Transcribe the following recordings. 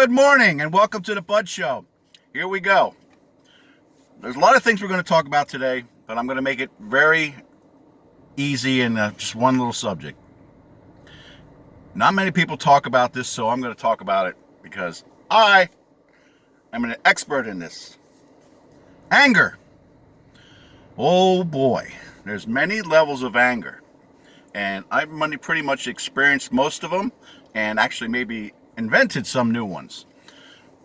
Good morning and welcome to the Bud Show. Here we go. There's a lot of things we're going to talk about today, but I'm going to make it very easy in just one little subject. Not many people talk about this, so I'm going to talk about it because I am an expert in this. Anger. Oh boy, there's many levels of anger, and I've pretty much experienced most of them and actually maybe invented some new ones.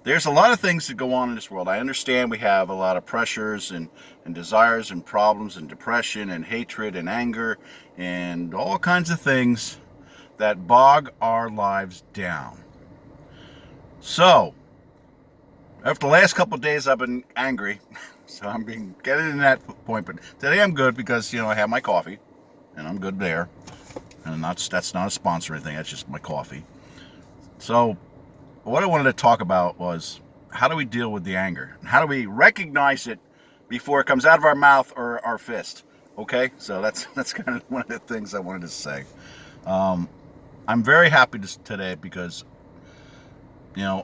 There's a lot of things that go on in this world. I understand we have a lot of pressures and desires and problems and depression and hatred and anger and all kinds of things that bog our lives down. So, after the last couple of days, I've been angry. So I'm getting to that point. But today I'm good because, I have my coffee and I'm good there. And that's not a sponsor or anything. That's just my coffee. So what I wanted to talk about was how do we deal with the anger? How do we recognize it before it comes out of our mouth or our fist? Okay, so that's kind of one of the things I wanted to say. I'm very happy today because, I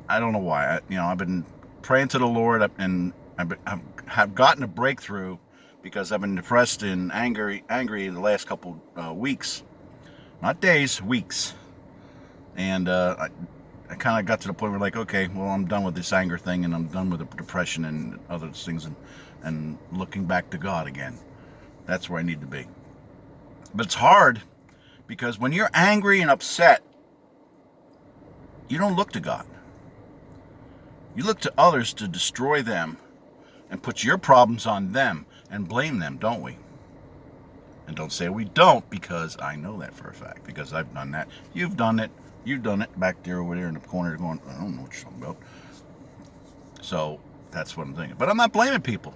don't know why. I've been praying to the Lord and have gotten a breakthrough because I've been depressed and angry the last couple weeks, not days, weeks, and I kind of got to the point where okay, well, I'm done with this anger thing and I'm done with the depression and other things and looking back to God again. That's where I need to be. But it's hard because when you're angry and upset, you don't look to God. You look to others to destroy them and put your problems on them and blame them, don't we? And don't say we don't, because I know that for a fact, because I've done that. You've done it back there over there in the corner going, I don't know what you're talking about. So that's what I'm thinking. But I'm not blaming people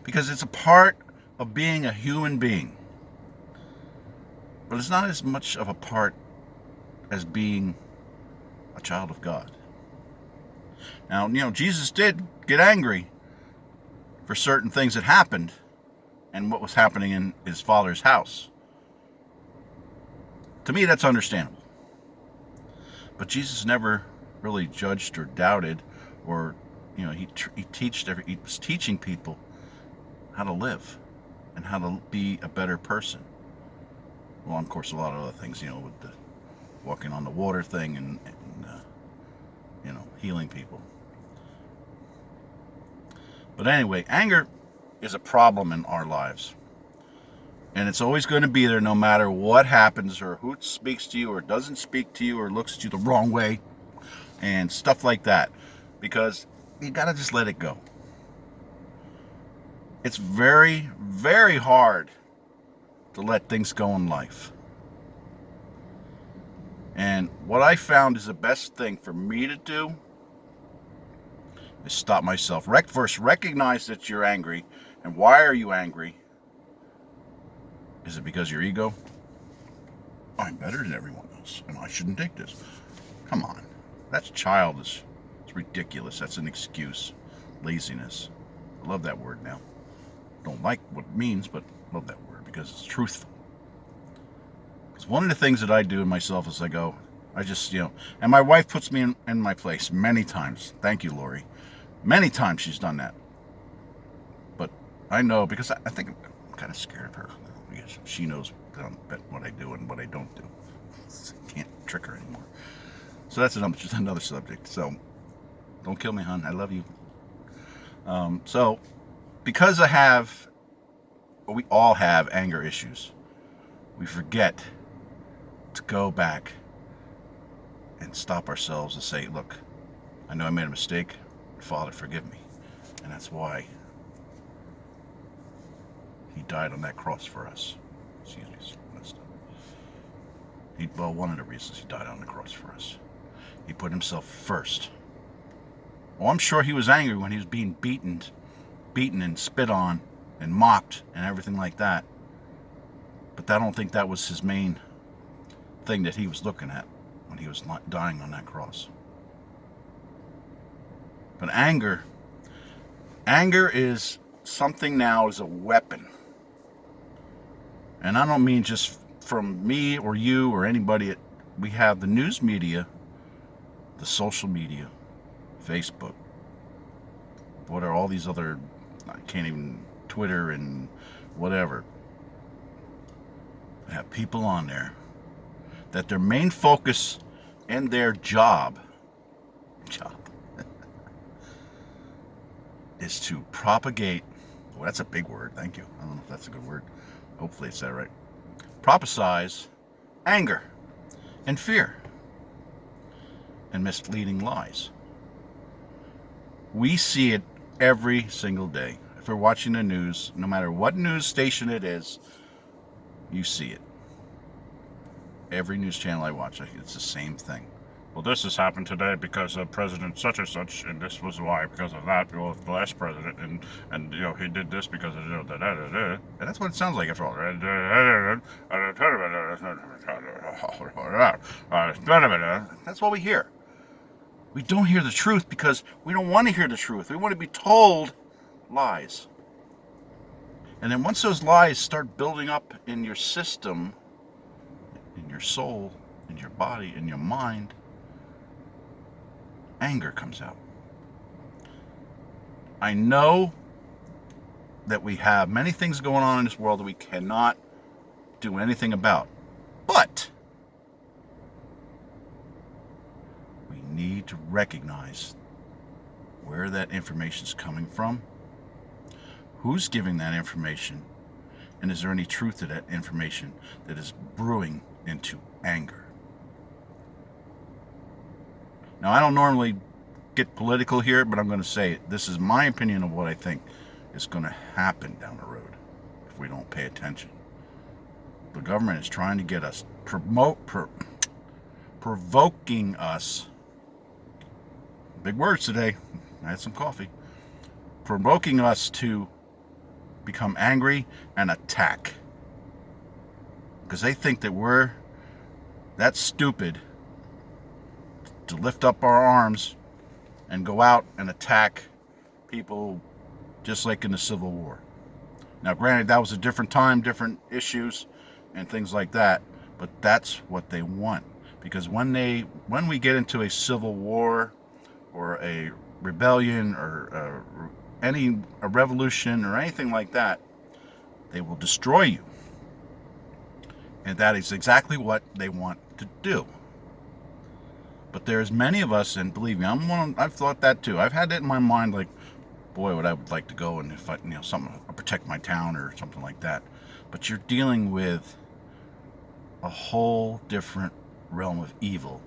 because it's a part of being a human being. But it's not as much of a part as being a child of God. Now, Jesus did get angry for certain things that happened and what was happening in his Father's house. To me, that's understandable. But Jesus never really judged or doubted, or he was teaching people how to live and how to be a better person. Well, of course, a lot of other things, with the walking on the water thing and healing people. But anyway, anger is a problem in our lives. And it's always going to be there no matter what happens or who speaks to you or doesn't speak to you or looks at you the wrong way and stuff like that. Because you got to just let it go. It's very, very hard to let things go in life. And what I found is the best thing for me to do is stop myself. First, recognize that you're angry. And why are you angry? Is it because of your ego? I'm better than everyone else, and I shouldn't take this. Come on. That's childish. It's ridiculous. That's an excuse. Laziness. I love that word now. Don't like what it means, but love that word because it's truthful. Because one of the things that I do in myself is I just, and my wife puts me in my place many times. Thank you, Lori. Many times she's done that. But I know because I think I'm kind of scared of her. Because she knows what I do and what I don't do. Can't trick her anymore. So that's just another subject. So don't kill me, hon. I love you. So because we all have anger issues, we forget to go back and stop ourselves and say, look, I know I made a mistake. Father, forgive me. And that's why he died on that cross for us. Excuse me, messed up. One of the reasons he died on the cross for us. He put himself first. Well, I'm sure he was angry when he was being beaten and spit on and mocked and everything like that. But I don't think that was his main thing that he was looking at when he was dying on that cross. But anger is something now as a weapon. And I don't mean just from me or you or anybody. We have the news media the social media, Facebook, what are all these other, I can't even, Twitter and whatever, have people on there that their main focus in their job is to propagate, well, that's a big word, thank you, I don't know if that's a good word, hopefully it's that right, prophesize anger and fear and misleading lies. We see it every single day. If we're watching the news, no matter what news station it is, you see it. Every news channel I watch, it's the same thing. Well, this has happened today because of President such and such, and this was why, because of that, well, the last president, and you know, he did this because of, you know, and that's what it sounds like after all. That's what we hear. We don't hear the truth because we don't want to hear the truth. We want to be told lies. And then once those lies start building up in your system, in your soul, in your body, in your mind, anger comes out. I know that we have many things going on in this world that we cannot do anything about. But we need to recognize where that information is coming from, who's giving that information, and is there any truth to that information that is brewing into anger. Now, I don't normally get political here, but I'm going to say it. This is my opinion of what I think is going to happen down the road if we don't pay attention. The government is trying to get us, provoking us, big words today, I had some coffee, provoking us to become angry and attack. Because they think that we're that stupid to lift up our arms and go out and attack people just like in the Civil War. Now, granted, that was a different time, different issues and things like that, but that's what they want. Because when we get into a civil war or a rebellion or a revolution or anything like that, they will destroy you. And that is exactly what they want to do. But there's many of us, and believe me, I've thought that too. I've had that in my mind, like, boy, would I would like to go and if I, you know, something, protect my town or something like that. But you're dealing with a whole different realm of evil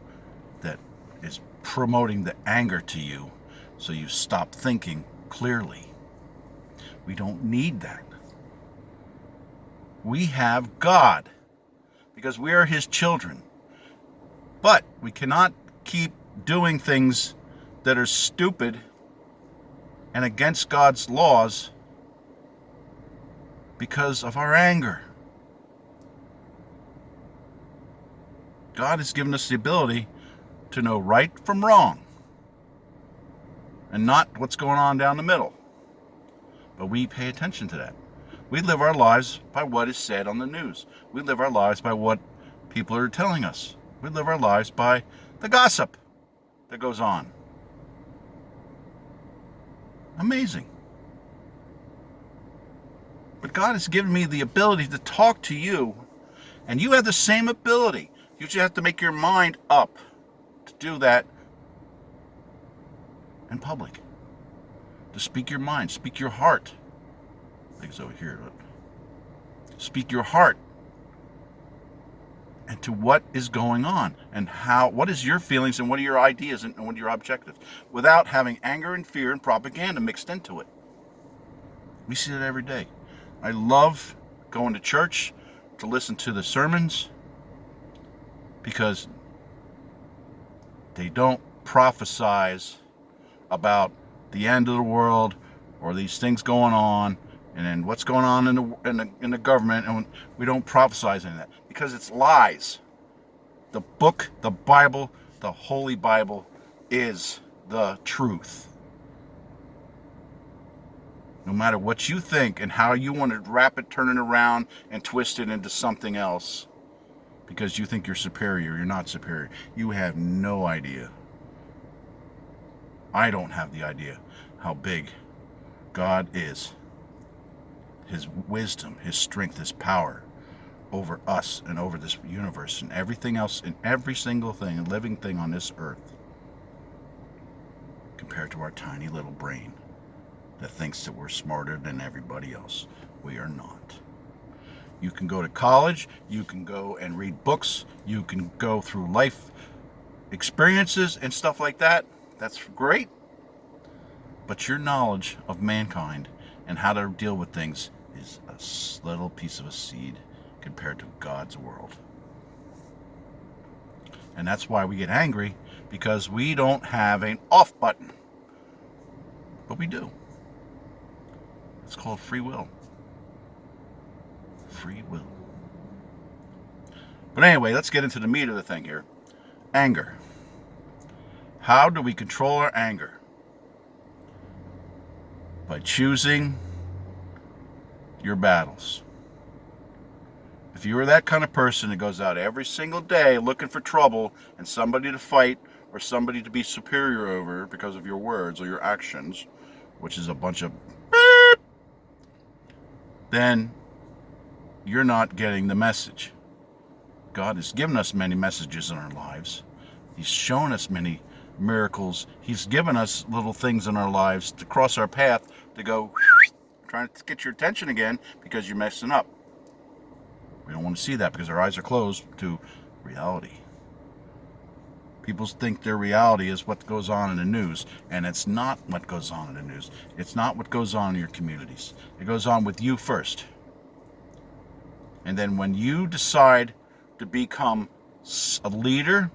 that is promoting the anger to you, so you stop thinking clearly. We don't need that. We have God because we are His children. But we cannot keep doing things that are stupid and against God's laws because of our anger. God has given us the ability to know right from wrong and not what's going on down the middle. But we pay attention to that. We live our lives by what is said on the news. We live our lives by what people are telling us. We live our lives by the gossip that goes on. Amazing. But God has given me the ability to talk to you, and you have the same ability. You just have to make your mind up to do that in public. To speak your mind, speak your heart. I think it's over here. But speak your heart. And to what is going on and what is your feelings and what are your ideas and what are your objectives, without having anger and fear and propaganda mixed into it. We see that every day. I love going to church to listen to the sermons because they don't prophesize about the end of the world or these things going on and then what's going on in the government, and we don't prophesize any of that because it's lies. The book, the Bible, the Holy Bible is the truth. No matter what you think and how you want to wrap it, turn it around, and twist it into something else because you think you're superior, you're not superior. You have no idea. I don't have the idea how big God is. His wisdom, His strength, His power over us and over this universe and everything else and every single thing and living thing on this earth compared to our tiny little brain that thinks that we're smarter than everybody else. We are not. You can go to college, you can go and read books, you can go through life experiences and stuff like that. That's great. But your knowledge of mankind and how to deal with things is a little piece of a seed compared to God's world. And that's why we get angry, because we don't have an off button. But we do. It's called free will. Free will. But anyway, let's get into the meat of the thing here. Anger. How do we control our anger? By choosing your battles. If you are that kind of person that goes out every single day looking for trouble and somebody to fight or somebody to be superior over because of your words or your actions, which is a bunch of beep, then you're not getting the message. God has given us many messages in our lives. He's shown us many miracles. He's given us little things in our lives to cross our path to go trying to get your attention again because you're messing up. We don't want to see that because our eyes are closed to reality. People think their reality is what goes on in the news, and it's not what goes on in the news. It's not what goes on in your communities. It goes on with you first. And then when you decide to become a leader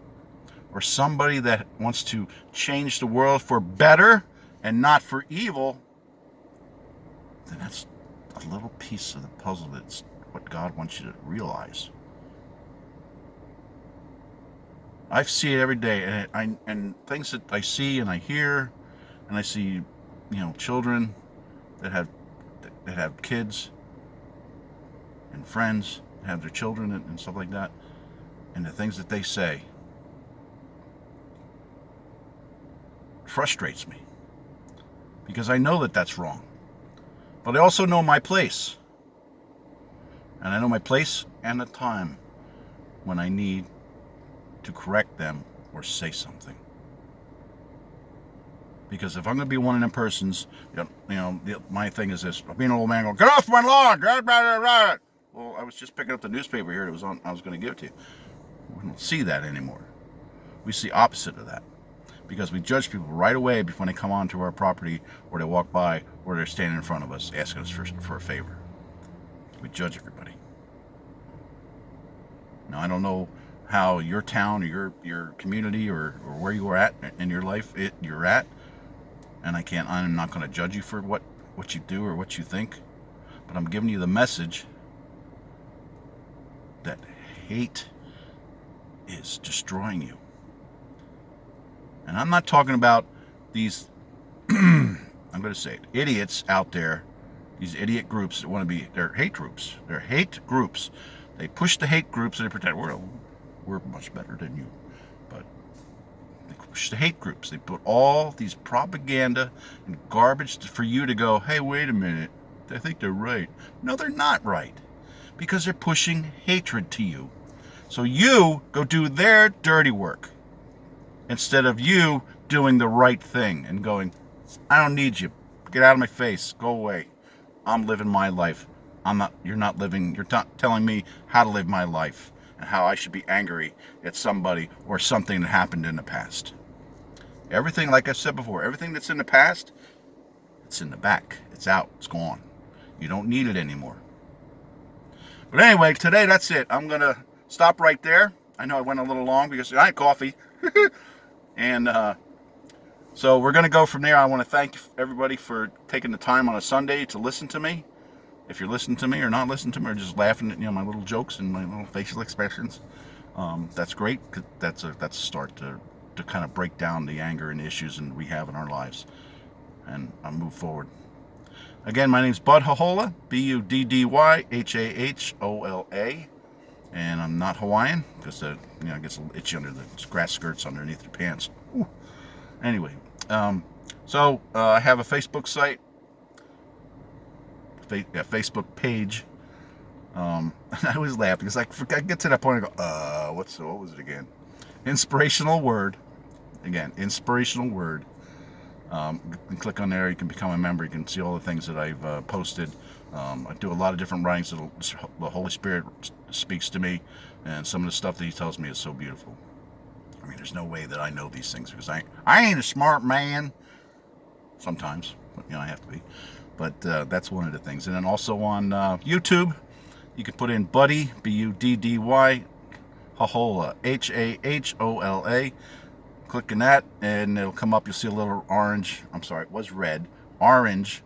or somebody that wants to change the world for better and not for evil, then that's a little piece of the puzzle. That's what God wants you to realize. I see it every day, and things that I see and I hear, and I see, children that have kids and friends that have their children and stuff like that, and the things that they say frustrates me because I know that that's wrong, but I also know my place, and I know my place and the time when I need to correct them or say something. Because if I'm going to be one of them persons, my thing is this: being an old man going, "Get off my lawn!" Well, I was just picking up the newspaper here. It was on. I was going to give it to you. We don't see that anymore. We see opposite of that, because we judge people right away before they come onto our property, or they walk by, or they're standing in front of us asking us for a favor. We judge everybody. Now, I don't know how your town or your community or where you are at in your life you're at, and I'm not going to judge you for what you do or what you think, but I'm giving you the message that hate is destroying you. And I'm not talking about these I'm going to say it, idiots out there, these idiot groups that want to be, they're hate groups. They're hate groups. They push the hate groups and they pretend we're much better than you. But they push the hate groups. They put all these propaganda and garbage for you to go, hey, wait a minute, I think they're right. No, they're not right, because they're pushing hatred to you. So you go do their dirty work instead of you doing the right thing and going, I don't need you. Get out of my face. Go away. I'm living my life. You're not telling me how to live my life and how I should be angry at somebody or something that happened in the past. Everything, like I said before, everything that's in the past, it's in the back. It's out. It's gone. You don't need it anymore. But anyway, today that's it. I'm going to stop right there. I know I went a little long because I had coffee. And so we're going to go from there. I want to thank everybody for taking the time on a Sunday to listen to me. If you're listening to me or not listening to me or just laughing at my little jokes and my little facial expressions, that's great. That's a start to kind of break down the anger and issues and we have in our lives, and move forward. Again, my name's Bud Hahola, BUDDYHAHOLA, and I'm not Hawaiian because it gets a little itchy under the grass skirts underneath your pants. Ooh. Anyway, I have a Facebook site, Facebook page. I always laugh because I get to that point and go, what was it again? Inspirational Word. Again, Inspirational Word. You can click on there. You can become a member. You can see all the things that I've posted. I do a lot of different writings that the Holy Spirit speaks to me, and some of the stuff that He tells me is so beautiful. I mean, there's no way that I know these things because I ain't a smart man. Sometimes, but, I have to be. But that's one of the things. And then also on YouTube, you can put in Buddy, Buddy, Hahola, Hahola. Click on that, and it'll come up. You'll see a little orange. I'm sorry, it was red, orange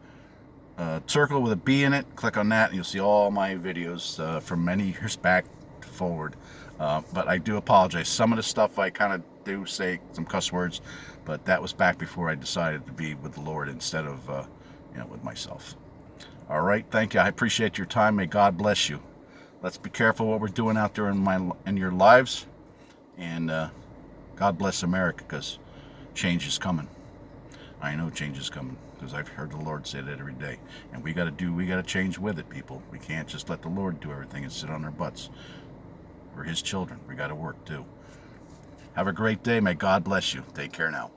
circle with a B in it. Click on that, and you'll see all my videos from many years back forward. But I do apologize. Some of the stuff I kind of do say some cuss words, but that was back before I decided to be with the Lord instead of with myself. All right, thank you. I appreciate your time. May God bless you. Let's be careful what we're doing out there in your lives, and God bless America, because change is coming. I know change is coming because I've heard the Lord say that every day, and we got to change with it, people. We can't just let the Lord do everything and sit on our butts. We're His children. We got to work too. Have a great day. May God bless you. Take care now.